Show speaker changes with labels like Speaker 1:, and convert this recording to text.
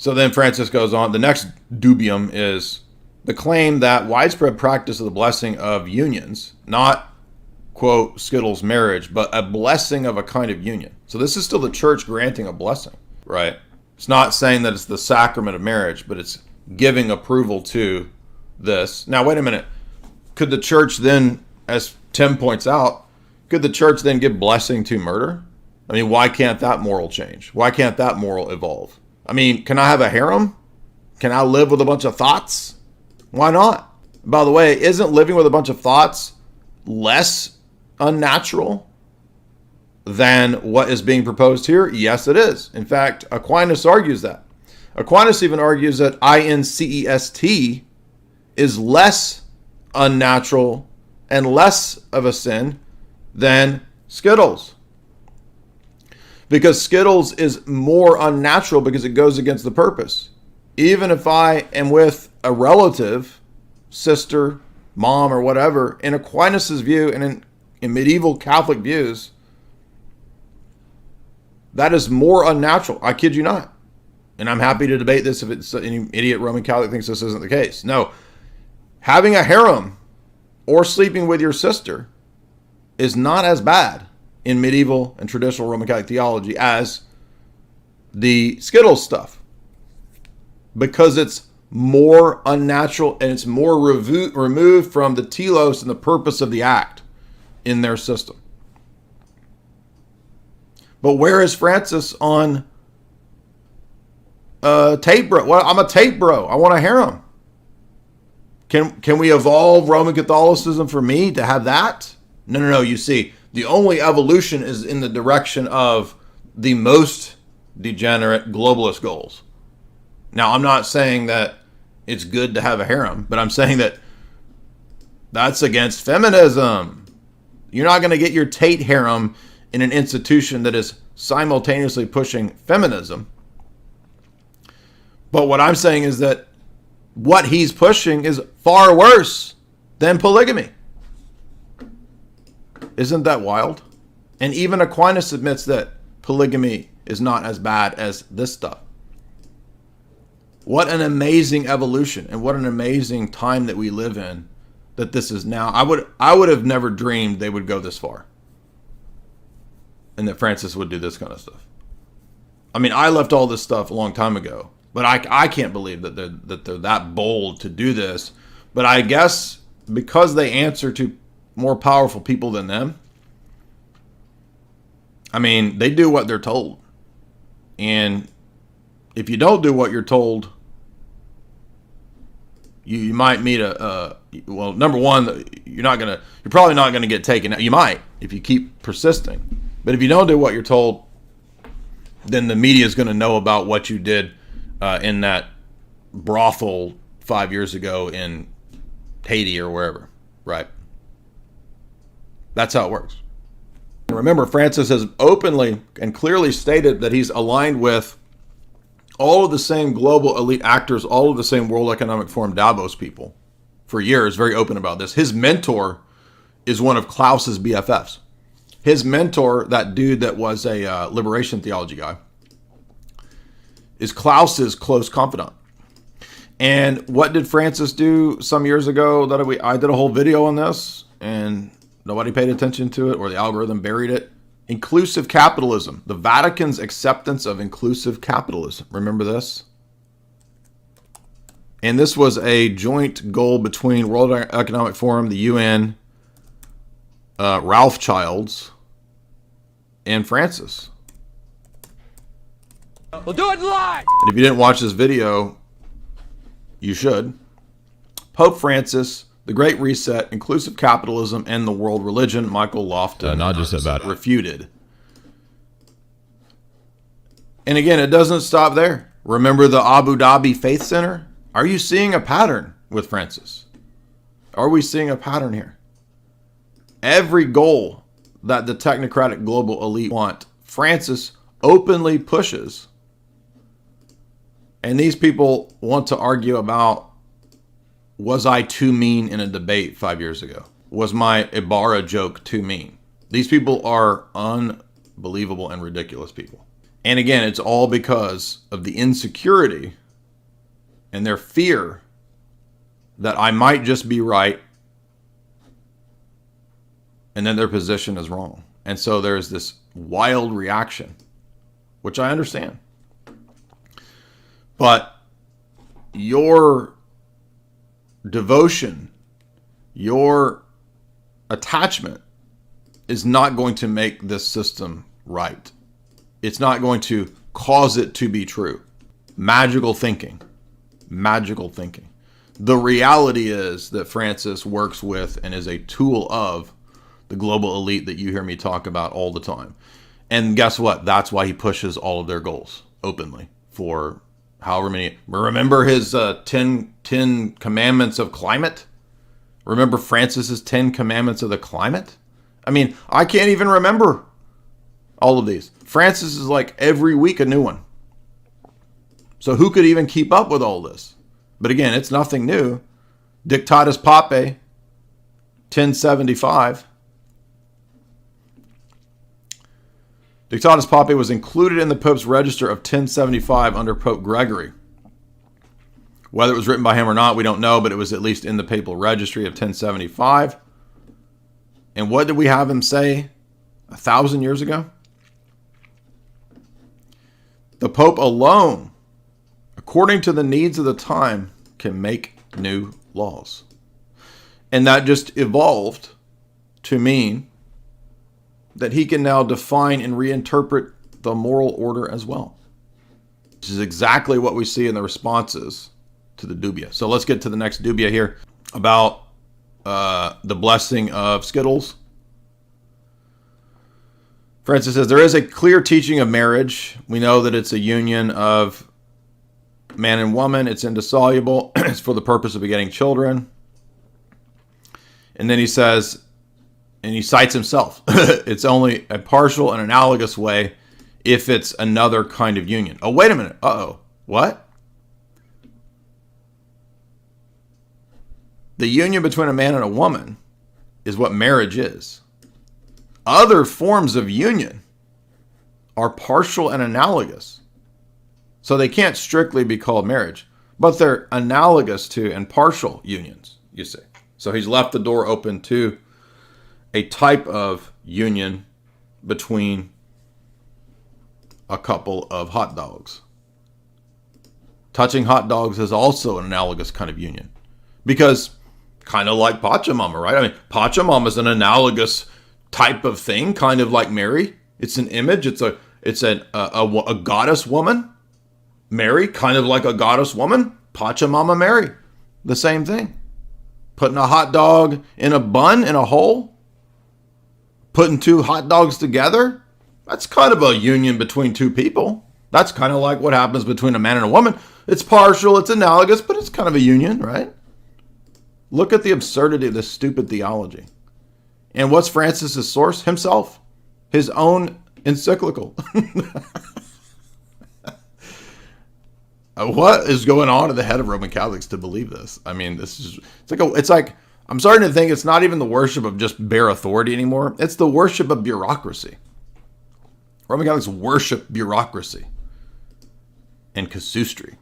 Speaker 1: So then Francis goes on. The next dubium is the claim that widespread practice of the blessing of unions, not, quote, Skittles marriage, but a blessing of a kind of union. So this is still the church granting a blessing, right? It's not saying that it's the sacrament of marriage, but it's giving approval to this. Now, wait a minute. Could the church then, as Tim points out, could the church then give blessing to murder? I mean, why can't that moral change? Why can't that moral evolve? I mean, can I have a harem? Can I live with a bunch of thoughts? Why not? By the way, isn't living with a bunch of thoughts less unnatural than what is being proposed here? Yes, it is. In fact, Aquinas argues that. Aquinas even argues that incest is less unnatural and less of a sin than Skittles. Because Skittles is more unnatural because it goes against the purpose. Even if I am with a relative, sister, mom, or whatever, in Aquinas' view and in medieval Catholic views, that is more unnatural. I kid you not. And I'm happy to debate this if it's any idiot Roman Catholic thinks this isn't the case. No. Having a harem or sleeping with your sister is not as bad in medieval and traditional Roman Catholic theology as the Skittles stuff. Because it's more unnatural and it's more removed from the telos and the purpose of the act in their system. But where is Francis on tape bro? Well, I'm a tape bro. I want a harem. Can we evolve Roman Catholicism for me to have that? No. You see, the only evolution is in the direction of the most degenerate globalist goals. Now, I'm not saying that it's good to have a harem, but I'm saying that that's against feminism. You're not going to get your Tate harem in an institution that is simultaneously pushing feminism. But what I'm saying is that what he's pushing is far worse than polygamy. Isn't that wild? And even Aquinas admits that polygamy is not as bad as this stuff. What an amazing evolution and what an amazing time that we live in that this is now. I would have never dreamed they would go this far. And that Francis would do this kind of stuff. I mean, I left all this stuff a long time ago, but I can't believe that they're that bold to do this. But I guess because they answer to more powerful people than them, I mean, they do what they're told. And if you don't do what you're told, you might meet well, number one, you're probably not gonna get taken out. You might if you keep persisting. But if you don't do what you're told, then the media is going to know about what you did in that brothel 5 years ago in Haiti or wherever, right? That's how it works. Remember, Francis has openly and clearly stated that he's aligned with all of the same global elite actors, all of the same World Economic Forum Davos people for years, very open about this. His mentor is one of Klaus's BFFs. His mentor, that dude that was a liberation theology guy, is Klaus's close confidant. And what did Francis do some years ago? I did a whole video on this, and nobody paid attention to it, or the algorithm buried it. Inclusive capitalism. The Vatican's acceptance of inclusive capitalism. Remember this? And this was a joint goal between World Economic Forum, the UN, Ralph Childs, and Francis.
Speaker 2: We'll do it live!
Speaker 1: And if you didn't watch this video, you should. Pope Francis, the Great Reset, Inclusive Capitalism, and the World Religion, Michael Lofton
Speaker 3: not just about
Speaker 1: refuted. And again, it doesn't stop there. Remember the Abu Dhabi Faith Center? Are you seeing a pattern with Francis? Are we seeing a pattern here? Every goal that the technocratic global elite want, Francis openly pushes. And these people want to argue about, was I too mean in a debate 5 years ago? Was my Ibarra joke too mean? These people are unbelievable and ridiculous people. And again, it's all because of the insecurity and their fear that I might just be right and then their position is wrong. And so there's this wild reaction, which I understand. But your devotion, your attachment is not going to make this system right. It's not going to cause it to be true. Magical thinking. Magical thinking. The reality is that Francis works with and is a tool of the global elite that you hear me talk about all the time. And guess what? That's why he pushes all of their goals openly for however many. Remember his 10 commandments of climate? Remember Francis's 10 commandments of the climate? I mean, I can't even remember all of these. Francis is like every week a new one. So who could even keep up with all this? But again, it's nothing new. Dictatus Papae, 1075. Dictatus Papae was included in the Pope's register of 1075 under Pope Gregory. Whether it was written by him or not, we don't know, but it was at least in the papal registry of 1075. And what did we have him say 1,000 years ago? The Pope alone, according to the needs of the time, can make new laws. And that just evolved to mean that he can now define and reinterpret the moral order as well. Which is exactly what we see in the responses to the dubia. So let's get to the next dubia here about the blessing of Skittles. Francis says, there is a clear teaching of marriage. We know that it's a union of man and woman. It's indissoluble. It's for the purpose of begetting children. And then he says, and he cites himself, it's only a partial and analogous way if it's another kind of union. Oh, wait a minute. Uh-oh. What? The union between a man and a woman is what marriage is. Other forms of union are partial and analogous. So they can't strictly be called marriage, but they're analogous to and partial unions, you see. So he's left the door open to a type of union between a couple of hot dogs. Touching hot dogs is also an analogous kind of union. Because kind of like Pachamama, right? I mean, Pachamama is an analogous type of thing, kind of like Mary. It's an image. It's a goddess woman. Mary, kind of like a goddess woman. Pachamama Mary, the same thing. Putting a hot dog in a bun in a hole. Putting two hot dogs together. That's kind of a union between two people. That's kind of like what happens between a man and a woman. It's partial, it's analogous, but it's kind of a union, right? Look at the absurdity of this stupid theology. And what's Francis's source? Himself. His own encyclical. What is going on in the head of Roman Catholics to believe this? I mean, it's like I'm starting to think it's not even the worship of just bare authority anymore. It's the worship of bureaucracy. Roman Catholics worship bureaucracy and casuistry.